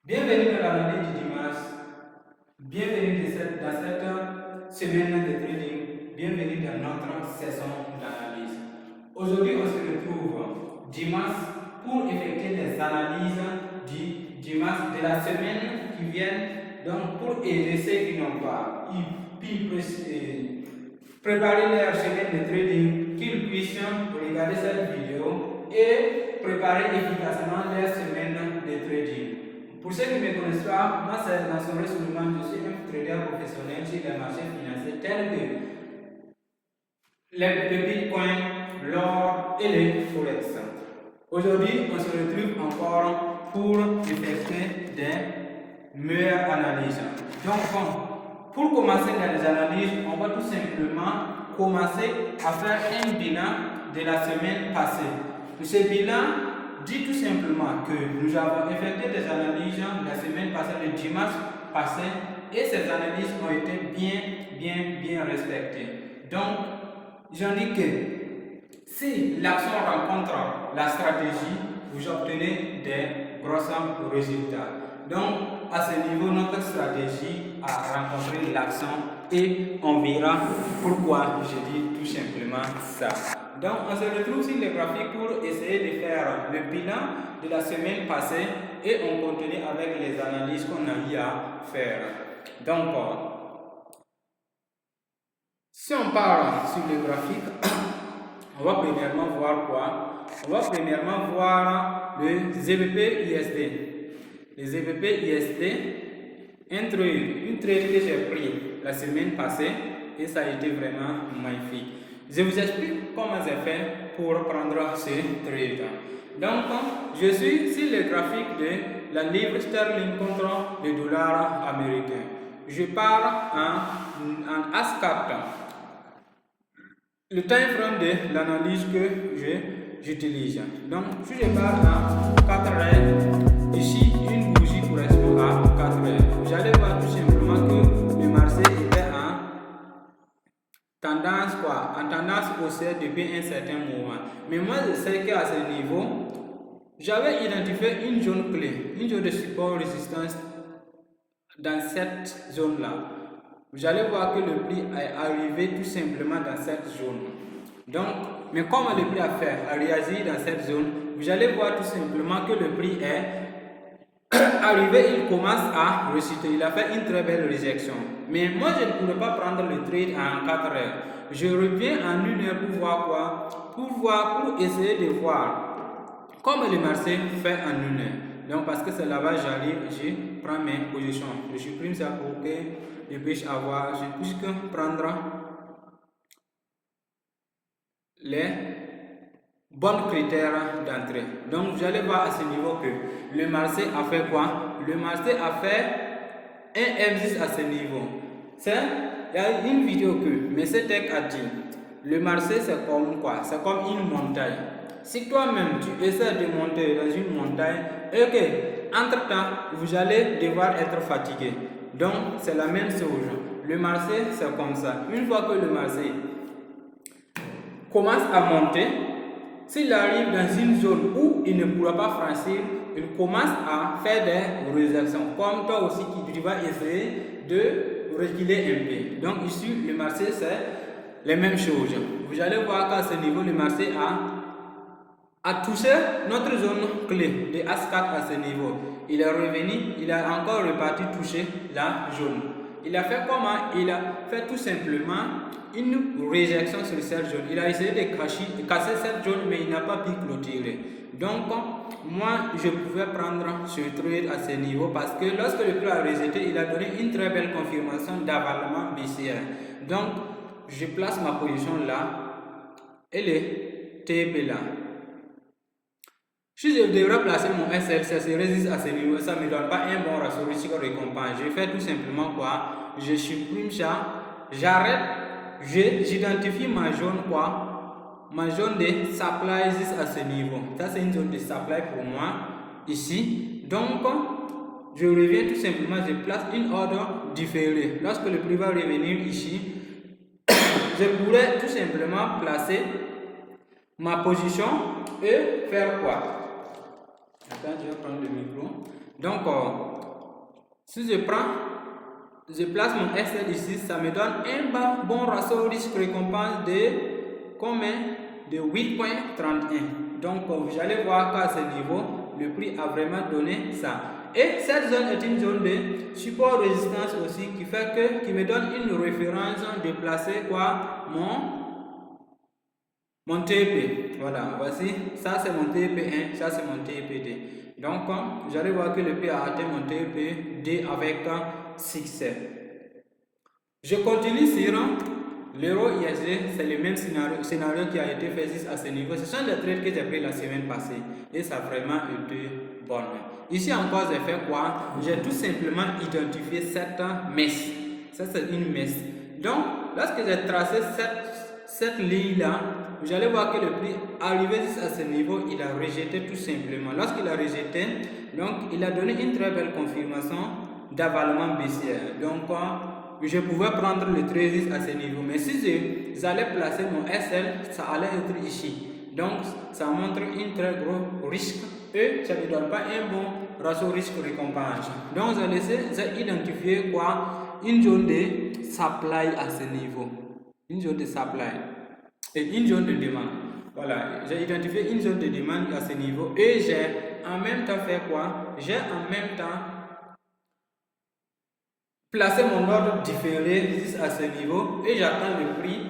Bienvenue dans l'analyse du dimanche. Bienvenue dans cette semaine de trading. Bienvenue dans notre saison d'analyse. Aujourd'hui, on se retrouve dimanche pour effectuer des analyses du dimanche de la semaine qui vient. Donc, pour aider ceux qui n'ont pas pu préparer leur semaine de trading, qu'ils puissent regarder cette vidéo et préparer efficacement leur semaine de trading. Pour ceux qui ne me connaissent pas, moi c'est Nassonré Souleymane, je suis un trader professionnel sur les marchés financiers tels que le Bitcoin, l'or et les Forex. Aujourd'hui, on se retrouve encore pour effectuer des meilleures analyses. Donc, pour commencer dans les analyses, on va tout simplement commencer à faire un bilan de la semaine passée. Ce bilan dit tout simplement que nous avons effectué des analyses la semaine passée, le dimanche passé, et ces analyses ont été bien respectées. Donc, j'en dis que si l'action rencontre la stratégie, vous obtenez des gros résultats. Donc, à ce niveau, notre stratégie a rencontré l'action et on verra pourquoi je dis tout simplement ça. Donc, on se retrouve sur le graphique pour essayer de faire le bilan de la semaine passée et on continue avec les analyses qu'on a eu à faire. Donc, si on part sur le graphique, on va premièrement voir quoi? On va premièrement voir le ZVP USD. Le ZVP USD, une trade que j'ai pris la semaine passée et ça a été vraiment magnifique. Je vous explique comment j'ai fait pour prendre ce trade. Donc, je suis sur le graphique de la livre sterling contre le dollar américain. Je pars en ASCAP. Le time frame de l'analyse que j'utilise. Donc, si je pars en 4 heures, ici, une bougie correspond à 4 heures. Vous allez voir tout simplement que le marché était en tendance haussière depuis un certain moment. Mais moi, je sais qu'à ce niveau, j'avais identifié une zone clé, une zone de support résistance dans cette zone-là. Vous allez voir que le prix est arrivé tout simplement dans cette zone. Donc, mais comment le prix a réagi dans cette zone? Vous allez voir tout simplement que le prix est arrivé, il commence à rechuter. Il a fait une très belle réjection. Mais moi, je ne pourrais pas prendre le trade en 4 heures. Je reviens en 1 heure pour voir quoi? Pour essayer de voir comment le marché fait en 1 heure. Donc, parce que c'est là-bas, j'arrive, je prends mes positions. Je supprime ça pour que je puisse prendre les bons critères d'entrée. Donc, vous allez voir à ce niveau que le marché a fait quoi? Le marché a fait un M6 à ce niveau. Il y a une vidéo que M. Tech a dit. Le marché, c'est comme quoi? C'est comme une montagne. Si toi-même, tu essaies de monter dans une montagne, et que, entre-temps, vous allez devoir être fatigué. Donc, c'est la même chose. Le marché, c'est comme ça. Une fois que le marché commence à monter, s'il arrive dans une zone où il ne pourra pas franchir, il commence à faire des réactions. Comme toi aussi, tu vas essayer de reculer un peu. Donc, ici, le marché, c'est les mêmes choses. Vous allez voir qu'à ce niveau, le marché a touché notre zone clé de AS4 à ce niveau. Il est revenu, il a encore reparti toucher la zone. Il a fait comment? Il a fait tout simplement une réjection sur cette zone. Il a essayé de casser cette zone, mais il n'a pas pu clôturer. Donc, moi, je pouvais prendre ce trade à ce niveau parce que lorsque le prix a rejeté, il a donné une très belle confirmation d'avalement baissière. Donc, je place ma position là et le TP là. Si je devrais placer mon SL, ça se résiste à ce niveau, ça ne me donne pas un bon ratio risque-récompense. Je fais tout simplement quoi? Je supprime ça, j'arrête, j'identifie ma zone quoi? Ma zone de supply juste à ce niveau. Ça c'est une zone de supply pour moi, ici. Donc, je reviens tout simplement, je place une ordre différée. Lorsque le prix va revenir ici, je pourrais tout simplement placer ma position et faire quoi? Attends, je vais prendre le micro. Donc, si je place mon SL ici, ça me donne un bon ratio risque-récompense de combien? De 8,31. Donc, vous allez voir qu'à ce niveau, le prix a vraiment donné ça. Et cette zone est une zone de support résistance aussi qui fait que, qui me donne une référence de placer quoi? Mon TP. Voilà, voici, ça c'est mon TP1, ça c'est mon TP2. Donc, vous allez voir que le prix a atteint mon TP2 avec succès. Je continue sur l'euro ISD, c'est le même scénario qui a été fait à ce niveau. Ce sont les trades que j'ai pris la semaine passée et ça a vraiment été bon. Ici encore, j'ai fait quoi? J'ai tout simplement identifié cette messe. Ça, c'est une messe. Donc, lorsque j'ai tracé cette ligne-là, vous allez voir que le prix arrivé à ce niveau, il a rejeté tout simplement. Lorsqu'il a rejeté, donc il a donné une très belle confirmation d'avalement baissière. Donc, je pouvais prendre le 13 à ce niveau. Mais si j'allais placer mon SL, ça allait être ici. Donc, ça montre un très gros risque et ça ne donne pas un bon ratio risque-récompense. Donc, j'ai identifié quoi? Une zone de supply à ce niveau. Une zone de supply et une zone de demande. Voilà, j'ai identifié une zone de demande à ce niveau et j'ai en même temps fait quoi? J'ai en même temps placé mon ordre différé à ce niveau et j'attends le prix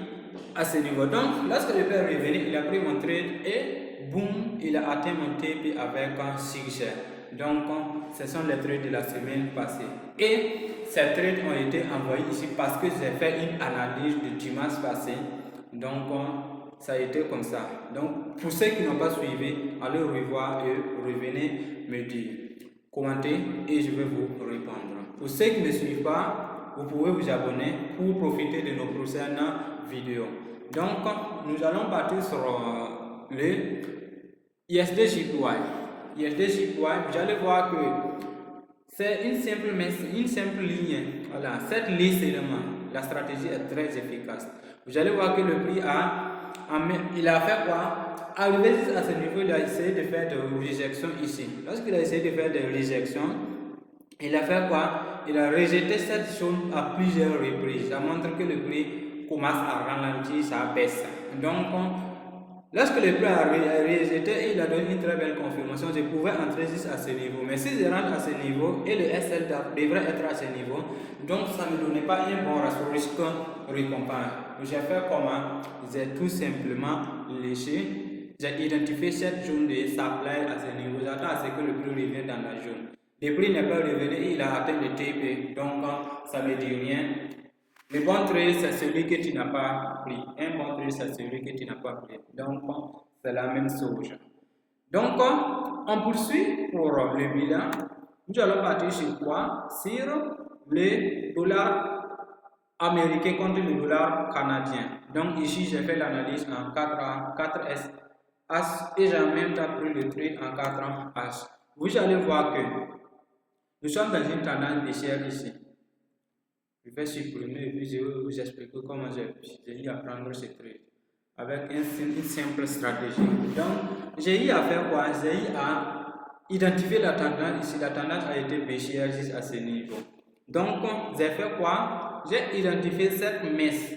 à ce niveau. Donc, lorsque le prix est revenu, il a pris mon trade et boum, il a atteint mon TP avec un succès. Donc, ce sont les trades de la semaine passée. Et ces trades ont été envoyés ici parce que j'ai fait une analyse de dimanche passé. Donc, ça a été comme ça. Donc, pour ceux qui n'ont pas suivi, allez revoir et revenez me dire. Commentez et je vais vous répondre. Pour ceux qui ne suivent pas, vous pouvez vous abonner pour profiter de nos prochaines vidéos. Donc, nous allons partir sur le ISD JPY. ISD JPY, vous allez voir que c'est une simple ligne. Voilà, cette ligne seulement. La stratégie est très efficace. Vous allez voir que le prix il a fait quoi? Arrivé à ce niveau, il a essayé de faire des réjections ici. Lorsqu'il a essayé de faire des réjections, il a fait quoi? Il a rejeté cette zone à plusieurs reprises. Ça montre que le prix commence à ralentir, ça baisse. Donc, lorsque le prix a rejeté, il a donné une très belle confirmation. Je pouvais entrer juste à ce niveau. Mais si je rentre à ce niveau et le SL devrait être à ce niveau, donc ça ne me donnait pas un bon ratio risque-récompense. J'ai fait comment? J'ai tout simplement léché. J'ai identifié cette zone de supply à ce niveau. J'attends à ce que le prix revienne dans la zone. Le prix n'est pas revenu et il a atteint le TP. Donc, ça ne me dit rien. Le bon trade, c'est celui que tu n'as pas pris. Un bon trade, c'est celui que tu n'as pas pris. Donc, c'est la même chose. Donc, on poursuit pour le bilan. Nous allons partir sur quoi? Sur le dollar américain contre le dollar canadien. Donc, ici, j'ai fait l'analyse en 4S et j'ai en même temps pris le trade en 4H. Vous allez voir que nous sommes dans une tendance baissière ici. Je vais supprimer et puis je vais vous expliquer comment j'ai eu à prendre ce trade avec une simple stratégie. Donc, j'ai eu à faire quoi? J'ai eu à identifier la tendance. Ici, la tendance a été baissière jusqu'à ce niveau. Donc, j'ai fait quoi? J'ai identifié cette messe.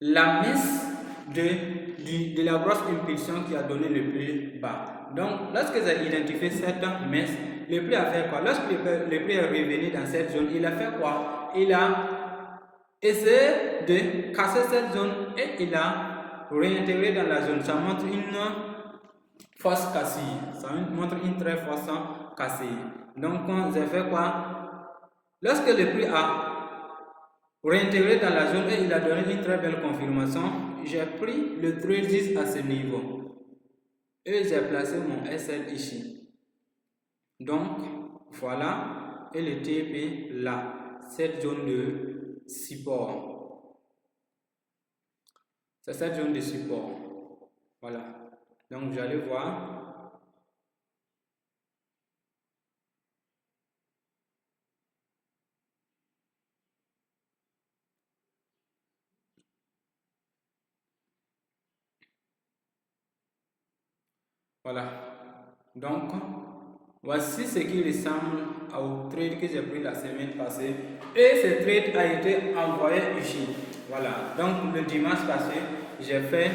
La messe de la grosse impulsion qui a donné le plus bas. Donc, lorsque j'ai identifié cette messe, le prix a fait quoi? Lorsque le prix est revenu dans cette zone, il a fait quoi? Il a essayé de casser cette zone et il a réintégré dans la zone. Ça montre une force cassée. Ça montre une très force cassée. Donc, j'ai fait quoi? Lorsque le prix a réintégré dans la zone et il a donné une très belle confirmation, j'ai pris le trade juste à ce niveau et j'ai placé mon SL ici. Donc voilà, et le TP là, cette zone de support. C'est cette zone de support. Voilà. Donc vous allez voir. Voilà. Donc Voici ce qui ressemble au trade que j'ai pris la semaine passée. Et ce trade a été envoyé ici. Voilà. Donc le dimanche passé, j'ai fait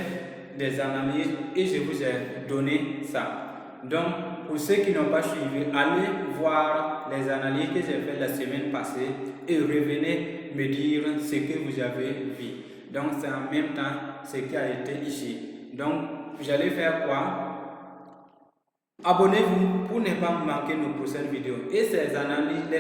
des analyses et je vous ai donné ça. Donc pour ceux qui n'ont pas suivi, allez voir les analyses que j'ai fait la semaine passée et revenez me dire ce que vous avez vu. Donc c'est en même temps ce qui a été ici. Donc j'allais faire quoi? Abonnez-vous pour ne pas manquer nos prochaines vidéos. Et les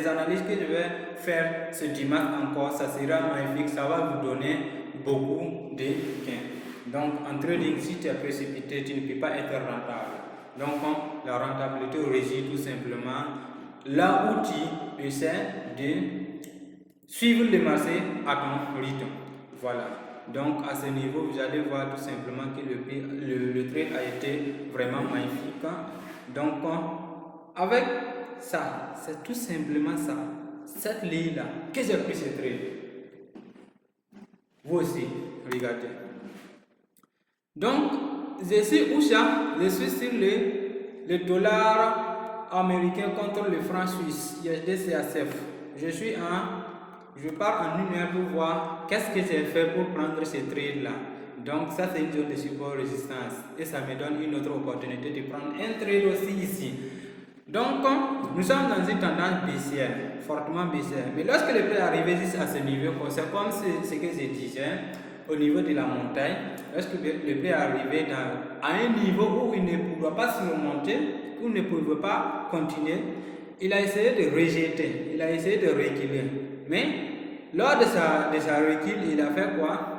analyses que je vais faire ce dimanche encore, ça sera magnifique, ça va vous donner beaucoup de gains. Donc en trading, si tu es précipité, tu ne peux pas être rentable. Donc la rentabilité réside tout simplement là où tu essaies de suivre le marché à ton rythme. Voilà. Donc à ce niveau, vous allez voir tout simplement que le trade a été vraiment magnifique. Donc avec ça, c'est tout simplement ça, cette ligne-là, que j'ai pris ce trade. Vous aussi, regardez. Donc, je suis où ça? Je suis sur le dollar américain contre le franc suisse, USD/CAC. Je pars en 1 heure pour voir qu'est-ce que j'ai fait pour prendre ce trade-là. Donc ça c'est une zone de support résistance et ça me donne une autre opportunité de prendre un trade aussi ici. Donc nous sommes dans une tendance baissière, fortement baissière. Mais lorsque le prix est arrivé à ce niveau, c'est comme ce que je disais au niveau de la montagne, lorsque le prix est arrivé à un niveau où il ne pourra pas surmonter, où il ne pouvait pas continuer, il a essayé de rejeter, il a essayé de reculer. Mais lors de sa recul, il a fait quoi?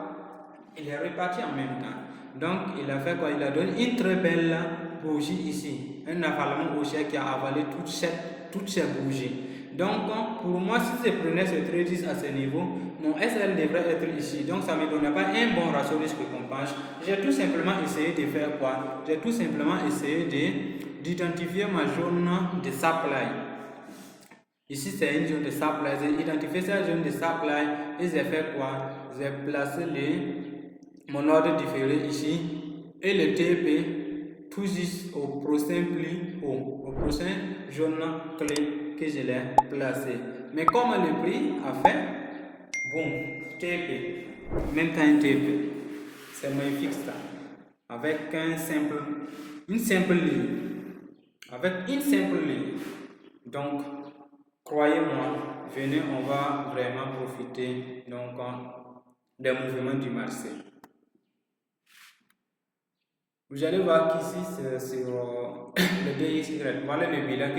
Il est reparti en même temps. Donc, il a fait quoi? Il a donné une très belle bougie ici. Un avalement haussier qui a avalé toutes ces bougies. Donc, pour moi, si je prenais ce trade à ce niveau, mon SL devrait être ici. Donc, ça ne me donnait pas un bon ratio risque-récompense. J'ai tout simplement essayé de faire quoi? J'ai tout simplement essayé d'identifier ma zone de supply. Ici, c'est une zone de supply. J'ai identifié cette zone de supply et j'ai fait quoi? J'ai placé mon ordre différé ici et le TP tout juste au prochain pli haut, au prochain jaune clé que je l'ai placé. Mais comme le prix a fait, bon, TP, même temps un TP, c'est magnifique ça. Avec une simple ligne. Avec une simple ligne. Donc, croyez-moi, venez, on va vraiment profiter donc des mouvements du marché. Vous allez voir qu'ici c'est sur le DXY. Voilà le bilan.